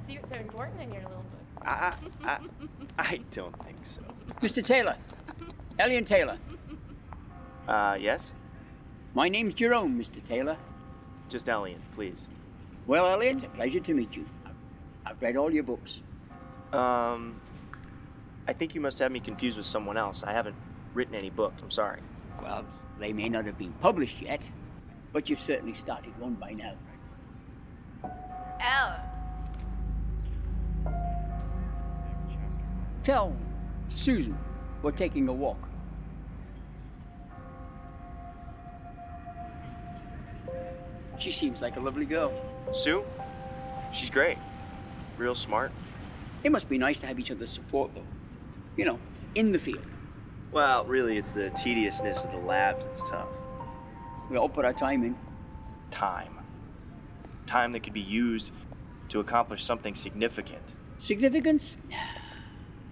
see what's so important in your little book. I don't think so. Mr. Taylor. Elliot Taylor. Yes? My name's Jerome, Mr. Taylor. Just Elliot, please. Well, Elliot, it's a pleasure to meet you. I've read all your books. I think you must have me confused with someone else. I haven't written any book. I'm sorry. Well, they may not have been published yet, but you've certainly started one by now. Oh. Tell Susan we're taking a walk. She seems like a lovely girl. Sue? She's great. Real smart. It must be nice to have each other's support, though. You know, in the field. Well, really, it's the tediousness of the labs that's tough. We all put our time in. Time. Time that could be used to accomplish something significant. Significance? Nah.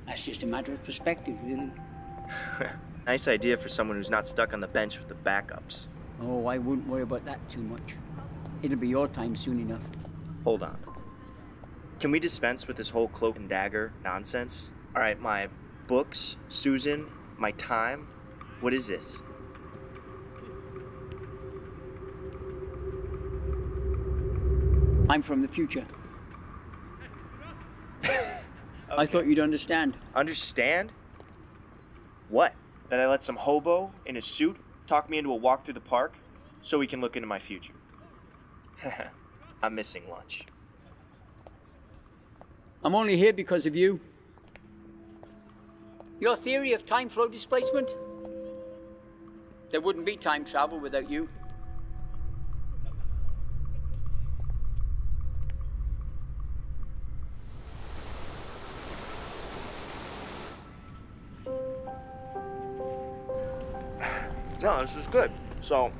That's just a matter of perspective, really. Nice idea for someone who's not stuck on the bench with the backups. Oh, I wouldn't worry about that too much. It'll be your time soon enough. Hold on. Can we dispense with this whole cloak and dagger nonsense? All right, my books, Susan, my time. What is this? I'm from the future. I thought you'd understand. Understand? What? That I let some hobo in a suit talk me into a walk through the park so he can look into my future? I'm missing lunch. I'm only here because of you. Your theory of time flow displacement? There wouldn't be time travel without you. No, this is good. So,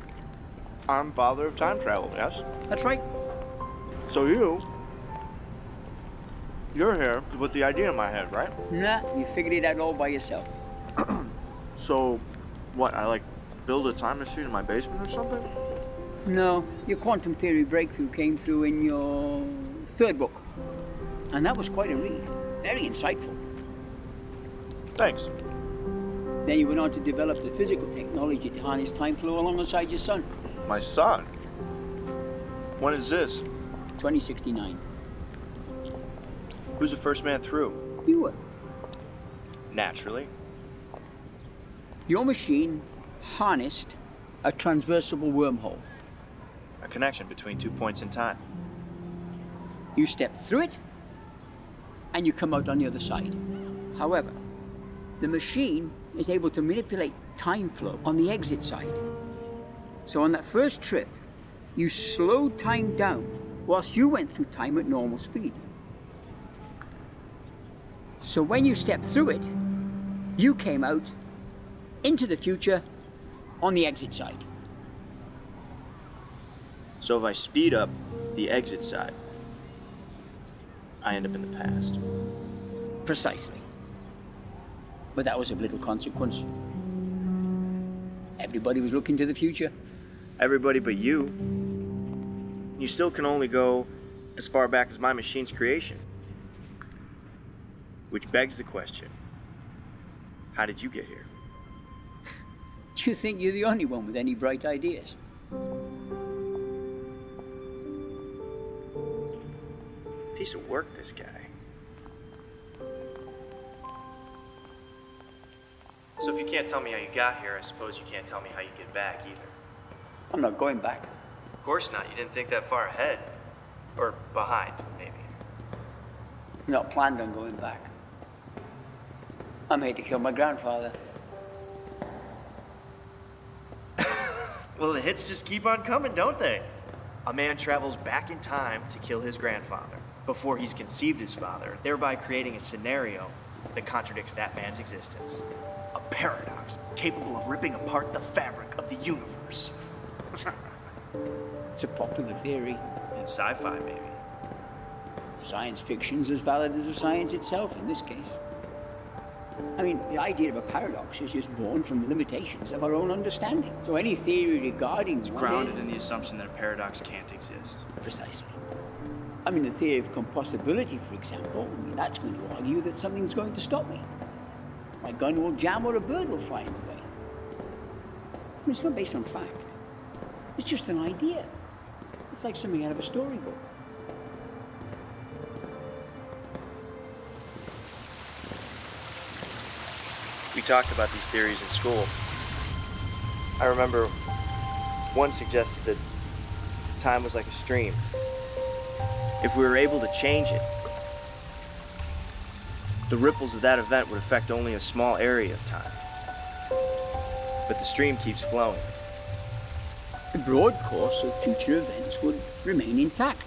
I'm father of time travel, yes? That's right. So you're here to put the idea in my head, right? Nah, you figured it out all by yourself. So, what, I build a time machine in my basement or something? No, your quantum theory breakthrough came through in your third book. And that was quite a read. Very insightful. Thanks. Then you went on to develop the physical technology to harness time flow alongside your son. My son? When is this? 2069. Who's the first man through? You were. Naturally. Your machine harnessed a transversable wormhole. A connection between 2 points in time. You step through it, and you come out on the other side. However, the machine is able to manipulate time flow on the exit side. So on that first trip, you slowed time down whilst you went through time at normal speed. So when you stepped through it, you came out into the future on the exit side. So if I speed up the exit side, I end up in the past. Precisely. But that was of little consequence. Everybody was looking to the future. Everybody but you. You still can only go as far back as my machine's creation. Which begs the question, how did you get here? Do you think you're the only one with any bright ideas? Piece of work, this guy. So if you can't tell me how you got here, I suppose you can't tell me how you get back either. I'm not going back. Of course not. You didn't think that far ahead. Or behind, maybe. I'm not planned on going back. I'm here to kill my grandfather. Well, the hits just keep on coming, don't they? A man travels back in time to kill his grandfather before he's conceived his father, thereby creating a scenario that contradicts that man's existence. A paradox capable of ripping apart the fabric of the universe. It's a popular theory. In sci-fi, maybe. Science fiction's as valid as the science itself in this case. I mean, the idea of a paradox is just born from the limitations of our own understanding. So any theory regarding It's grounded in the assumption that a paradox can't exist. Precisely. I mean, the theory of compossibility, for example, I mean, that's going to argue that something's going to stop me. My gun will jam or a bird will fly in the way. I mean, it's not based on fact. It's just an idea. It's like something out of a storybook. We talked about these theories in school. I remember one suggested that time was like a stream. If we were able to change it, the ripples of that event would affect only a small area of time. But the stream keeps flowing. The broad course of future events would remain intact.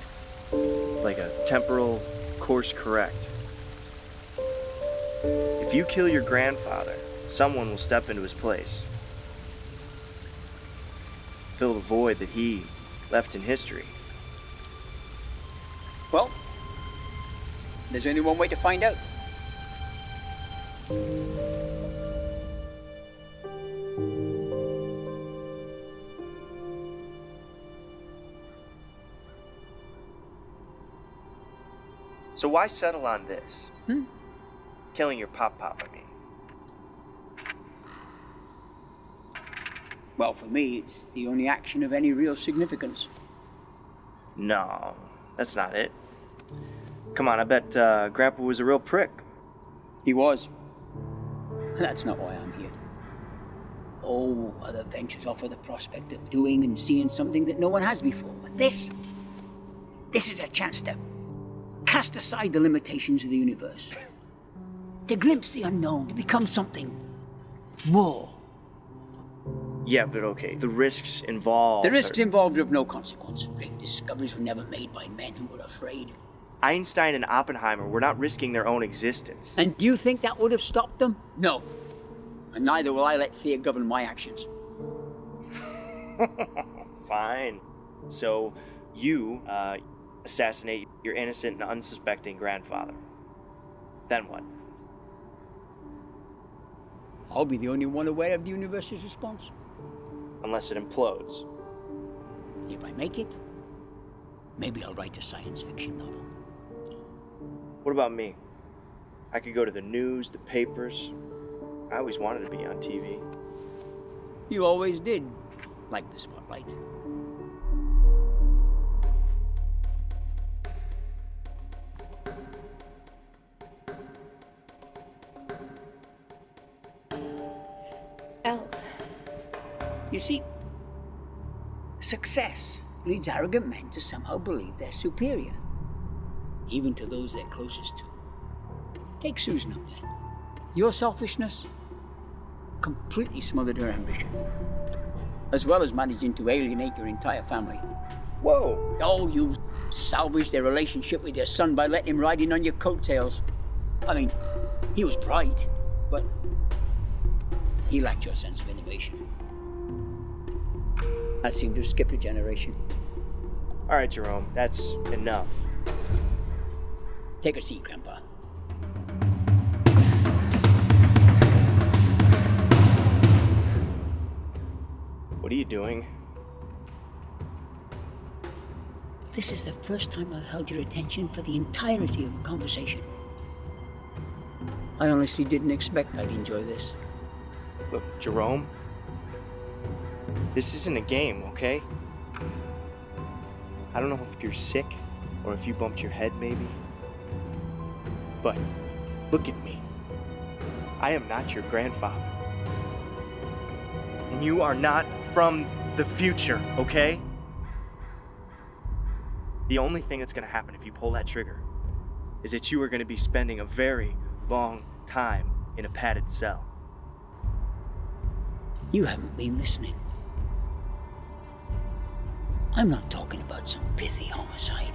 Like a temporal course correct. If you kill your grandfather, someone will step into his place. Fill the void that he left in history. Well, there's only one way to find out. So why settle on this? Killing your pop-pop, I mean. Well, for me, it's the only action of any real significance. No, that's not it. Come on, I bet Grandpa was a real prick. He was. That's not why I'm here. Oh, other ventures offer the prospect of doing and seeing something that no one has before. But this is a chance to cast aside the limitations of the universe. To glimpse the unknown, to become something more. Yeah, but okay, the risks involved... The risks involved are of no consequence. Great discoveries were never made by men who were afraid. Einstein and Oppenheimer were not risking their own existence. And do you think that would have stopped them? No. And neither will I let fear govern my actions. Fine. So, you, assassinate your innocent and unsuspecting grandfather. Then what? I'll be the only one aware of the universe's response. Unless it implodes. If I make it, maybe I'll write a science fiction novel. What about me? I could go to the news, the papers. I always wanted to be on TV. You always did like the spotlight. Al, You see, success leads arrogant men to somehow believe they're superior, even to those they're closest to. Take Susan up there. Your selfishness completely smothered her ambition, as well as managing to alienate your entire family. Whoa! Oh, you salvaged their relationship with your son by letting him ride in on your coattails. I mean, he was bright, but he lacked your sense of innovation. That seemed to have skipped a generation. All right, Jerome, that's enough. Take a seat, Grandpa. What are you doing? This is the first time I've held your attention for the entirety of a conversation. I honestly didn't expect I'd enjoy this. Look, Jerome, this isn't a game, okay? I don't know if you're sick or if you bumped your head, maybe. But look at me. I am not your grandfather. And you are not from the future, okay? The only thing that's gonna happen if you pull that trigger is that you are gonna be spending a very long time in a padded cell. You haven't been listening. I'm not talking about some pithy homicide.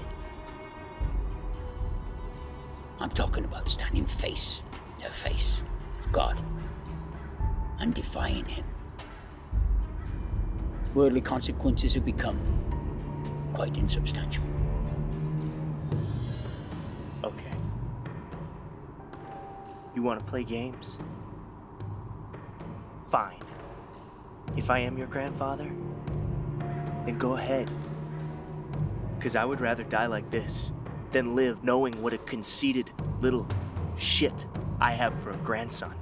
I'm talking about standing face to face with God and defying Him. Worldly consequences have become quite insubstantial. Okay. You want to play games? Fine. If I am your grandfather, then go ahead. Because I would rather die like this than live knowing what a conceited little shit I have for a grandson.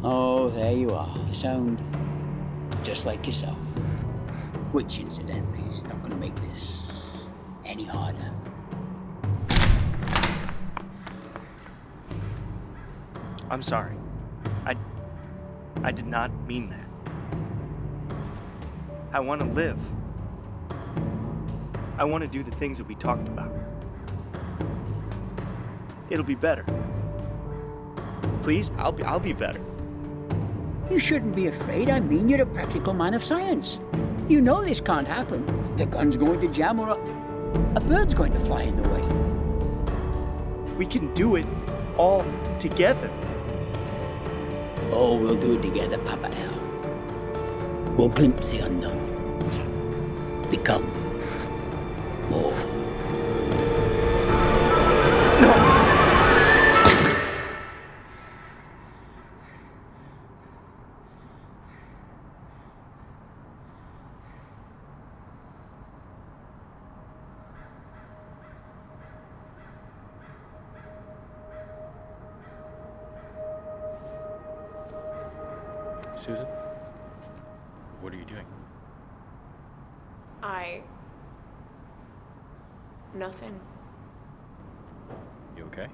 Oh, there you are. You sound just like yourself. Which, incidentally, is not going to make this any harder. I'm sorry. I did not mean that. I want to live. I want to do the things that we talked about. It'll be better. Please, I'll be better. You shouldn't be afraid. I mean, you're a practical man of science. You know this can't happen. The gun's going to jam or a bird's going to fly in the way. We can do it all together. Oh, we'll do it together, Papa L. We'll glimpse the unknown. Become more. Susan? What are you doing? Nothing. You okay?